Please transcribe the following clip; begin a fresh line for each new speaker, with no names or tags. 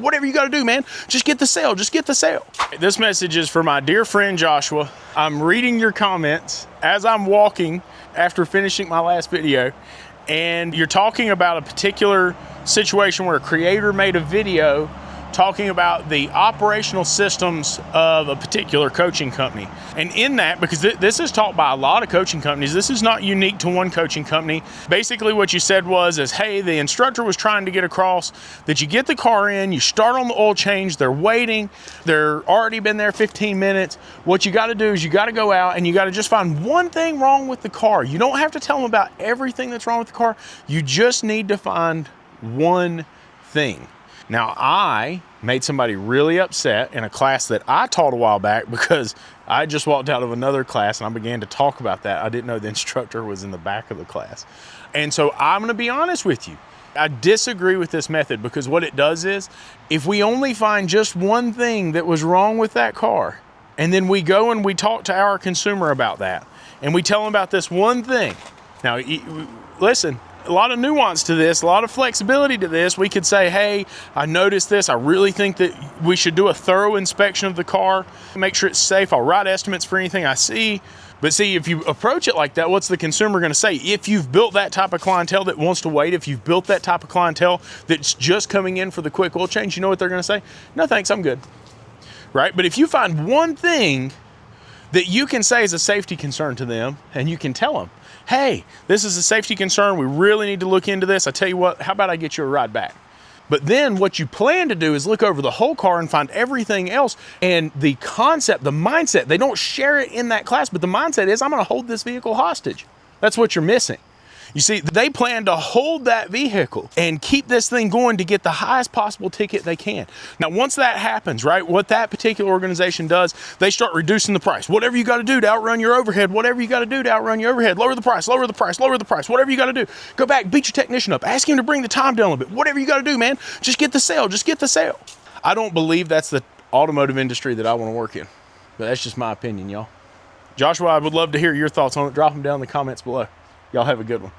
Whatever you got to do, man, just get the sale, just get the sale. This message is for my dear friend Joshua. I'm reading your comments as I'm walking after finishing my last video, and you're talking about a particular situation where a creator made a video talking about the operational systems of a particular coaching company. And in that, because this is taught by a lot of coaching companies, this is not unique to one coaching company. Basically what you said was, hey, the instructor was trying to get across that you get the car in, you start on the oil change, they're waiting, they're already been there 15 minutes. What you got to do is you got to go out and you got to just find one thing wrong with the car. You don't have to tell them about everything that's wrong with the car. You just need to find one thing. Now, I made somebody really upset in a class that I taught a while back because I just walked out of another class and I began to talk about that. I didn't know the instructor was in the back of the class. And so I'm gonna be honest with you. I disagree with this method because what it does is, if we only find just one thing that was wrong with that car, and then we go and we talk to our consumer about that, and we tell them about this one thing. Now, listen, a lot of nuance to this, a lot of flexibility to this. We could say, hey, I noticed this. I really think that we should do a thorough inspection of the car, make sure it's safe. I'll write estimates for anything I see. But see, if you approach it like that, what's the consumer going to say? If you've built that type of clientele that wants to wait, if you've built that type of clientele that's just coming in for the quick oil change, you know what they're going to say? No, thanks, I'm good. Right? But if you find one thing that you can say is a safety concern to them, and you can tell them, hey, this is a safety concern, we really need to look into this. I tell you what, how about I get you a ride back? But then what you plan to do is look over the whole car and find everything else. And the concept, the mindset, they don't share it in that class, but the mindset is, I'm gonna hold this vehicle hostage. That's what you're missing. You see, they plan to hold that vehicle and keep this thing going to get the highest possible ticket they can. Now, once that happens, right, what that particular organization does, they start reducing the price. Whatever you got to do to outrun your overhead, whatever you got to do to outrun your overhead, lower the price, lower the price, lower the price, whatever you got to do. Go back, beat your technician up, ask him to bring the time down a little bit. Whatever you got to do, man, just get the sale, just get the sale. I don't believe that's the automotive industry that I want to work in, but that's just my opinion, y'all. Joshua, I would love to hear your thoughts on it. Drop them down in the comments below. Y'all have a good one.